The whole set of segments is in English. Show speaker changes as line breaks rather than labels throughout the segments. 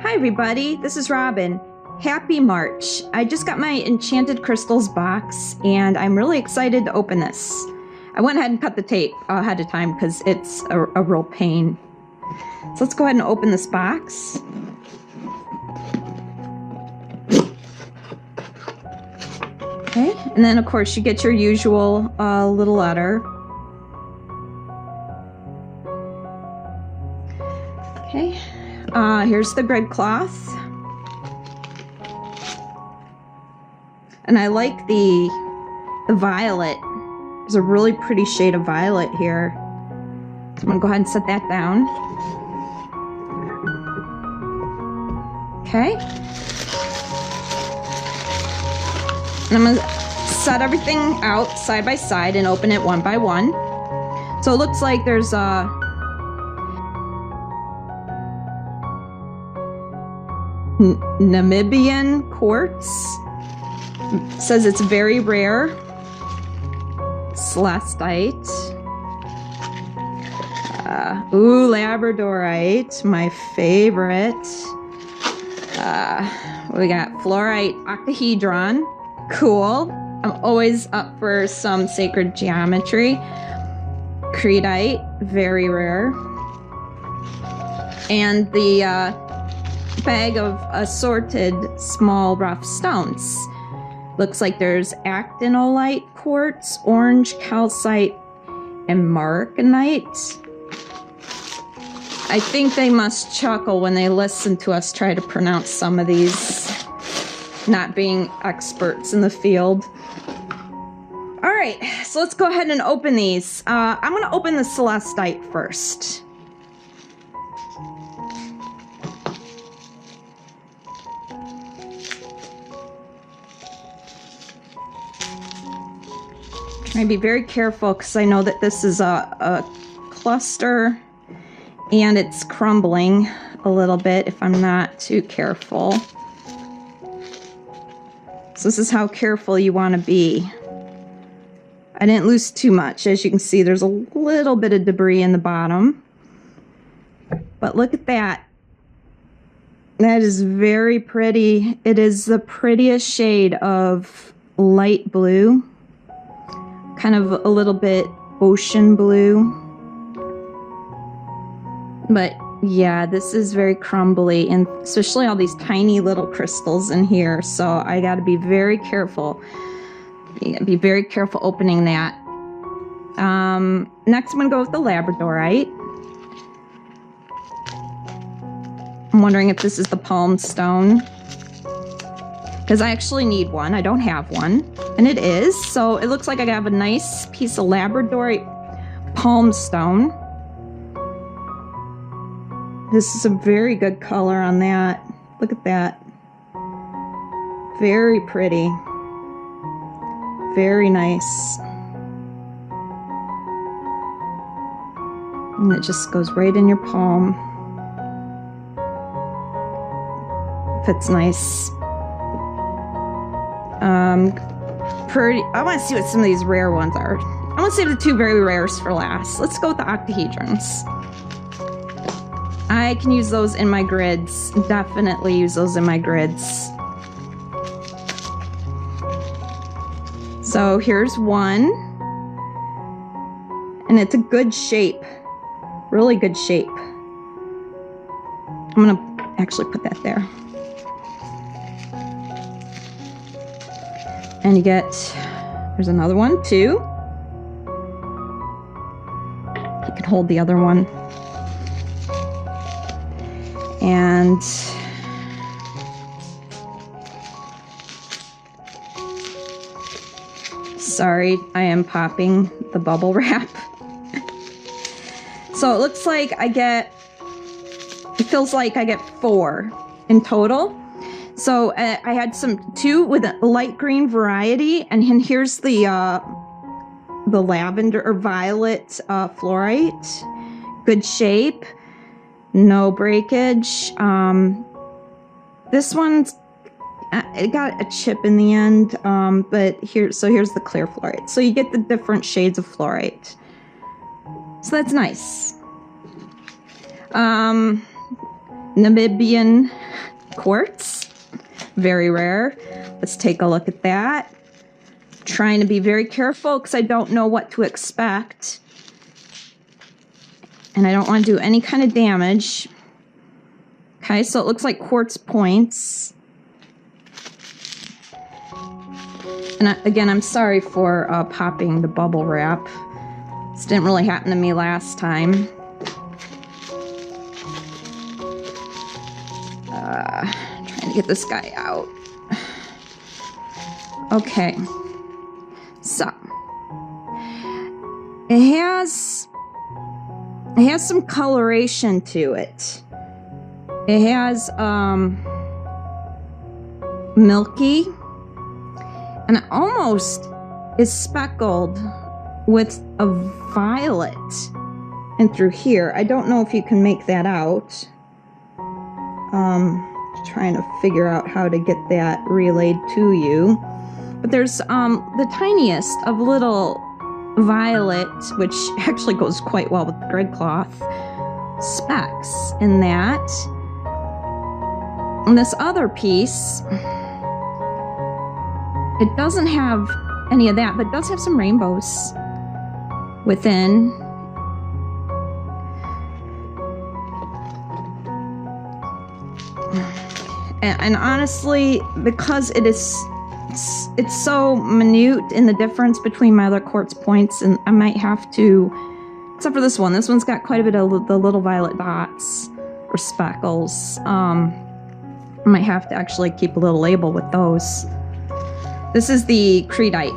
Hi everybody, this is Robin. Happy March. I just got my Enchanted Crystals box and I'm really excited to open this. I went ahead and cut the tape ahead of time because it's a real pain. So let's go ahead and open this box. Okay, and then of course you get your usual little letter. Okay, here's the grid cloth. And I like the violet. There's a really pretty shade of violet here. So I'm gonna go ahead and set that down. Okay. And I'm gonna set everything out side by side and open it one by one. So it looks like there's a Namibian Quartz. It says it's very rare. Celestite. Ooh, Labradorite, my favorite. We got Fluorite octahedron. Cool. I'm always up for some sacred geometry. Creedite, very rare. And the bag of assorted small rough stones. Looks like there's actinolite quartz, orange calcite, and marconite. I think they must chuckle when they listen to us try to pronounce some of these, not being experts in the field. All right, so let's go ahead and open these. I'm gonna open the celestite first. Try and be very careful because I know that this is a cluster and it's crumbling a little bit if I'm not too careful. So this is how careful you want to be. I didn't lose too much. As you can see, there's a little bit of debris in the bottom. But look at that. That is very pretty. It is the prettiest shade of light blue. Kind of a little bit ocean blue. But yeah, this is very crumbly, and especially all these tiny little crystals in here. So I got to be very careful. You gotta be very careful opening that. Next, I'm gonna go with the Labradorite. I'm wondering if this is the palm stone, because I actually need one. I don't have one, and it is. So it looks like I have a nice piece of Labradorite palm stone. This is a very good color on that. Look at that. Very pretty. Very nice. And it just goes right in your palm. Fits nice. Pretty. I want to see what some of these rare ones are. I want to save the two very rares for last. Let's go with the octahedrons. I can use those in my grids. Definitely use those in my grids. So here's one. And it's a good shape. Really good shape. I'm going to actually put that there. And you get, there's another one too. You can hold the other one. And sorry, I am popping the bubble wrap. So it looks like it feels like I get 4 in total. So I had 2 with a light green variety, and here's the lavender or violet fluorite. Good shape. No breakage. This one's it got a chip in the end, but here's the clear fluorite. So you get the different shades of fluorite. So that's nice. Namibian Quartz. Very rare. Let's take a look at that. Trying to be very careful because I don't know what to expect. And I don't want to do any kind of damage. Okay, so it looks like quartz points. And again, I'm sorry for popping the bubble wrap. This didn't really happen to me last time. Trying to get this guy out. Okay. So. It has some coloration to it. It has milky, and it almost is speckled with a violet. And through here, I don't know if you can make that out. Trying to figure out how to get that relayed to you. But there's the tiniest of little violet, which actually goes quite well with the grid cloth, specks in that. And this other piece, it doesn't have any of that, but it does have some rainbows within. And honestly, because it's so minute in the difference between my other quartz points, and I might have to, except for this one. This one's got quite a bit of the little violet dots or speckles. I might have to actually keep a little label with those. This is the Creedite.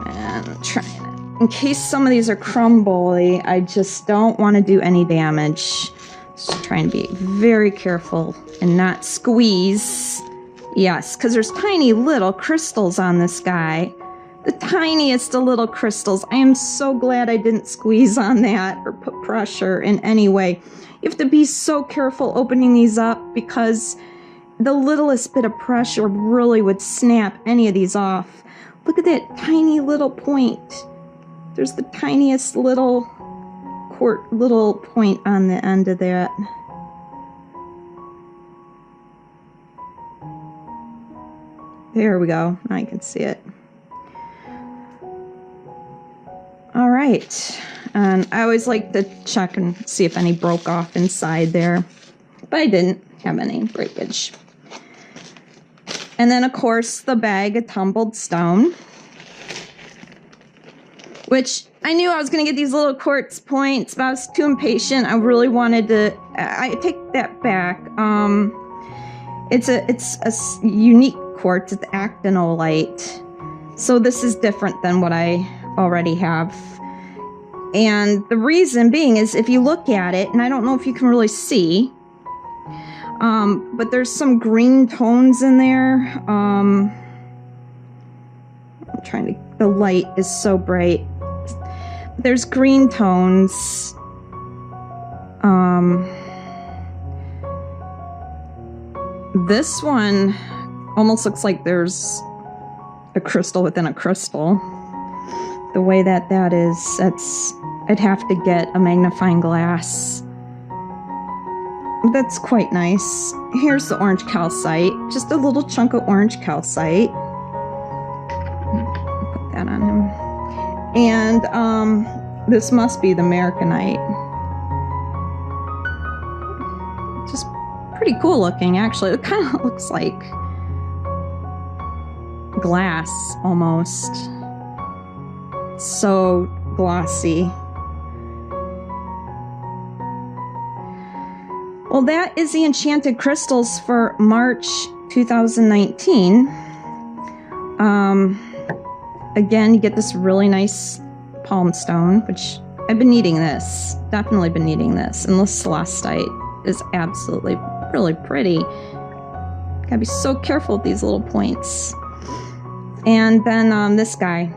And I'm trying it. In case some of these are crumbly, I just don't want to do any damage. Just trying to be very careful and not squeeze. Yes, because there's tiny little crystals on this guy. The tiniest of little crystals. I am so glad I didn't squeeze on that or put pressure in any way. You have to be so careful opening these up because the littlest bit of pressure really would snap any of these off. Look at that tiny little point. There's the tiniest little point on the end of that. There we go. Now you can see it. All right. And I always like to check and see if any broke off inside there. But I didn't have any breakage. And then, of course, the bag of tumbled stone. Which I knew I was going to get these little quartz points, but I was too impatient. I really wanted to... I take that back. It's a unique quartz. It's actinolite. So this is different than what I already have. And the reason being is if you look at it, and I don't know if you can really see, but there's some green tones in there. I'm trying to... The light is so bright. There's green tones. This one almost looks like there's a crystal within a crystal. The way that is, I'd have to get a magnifying glass. That's quite nice. Here's the orange calcite. Just a little chunk of orange calcite. Put that on him. And this must be the Americanite. Just pretty cool looking, actually. It kind of looks like glass, almost. So glossy. Well, that is the Enchanted crystals for March 2019. Again, you get this really nice palm stone, which I've been needing this. Definitely been needing this. And the celestite is absolutely really pretty. Gotta be so careful with these little points. And then this guy.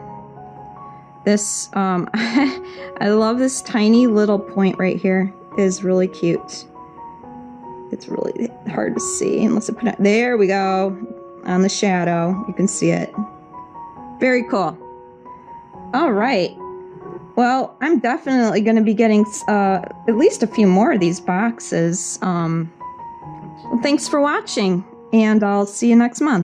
This, I love this tiny little point right here. It is really cute. It's really hard to see unless I put it. There we go. On the shadow. You can see it. Very cool. All right. Well, I'm definitely going to be getting at least a few more of these boxes. Well, thanks for watching, and I'll see you next month.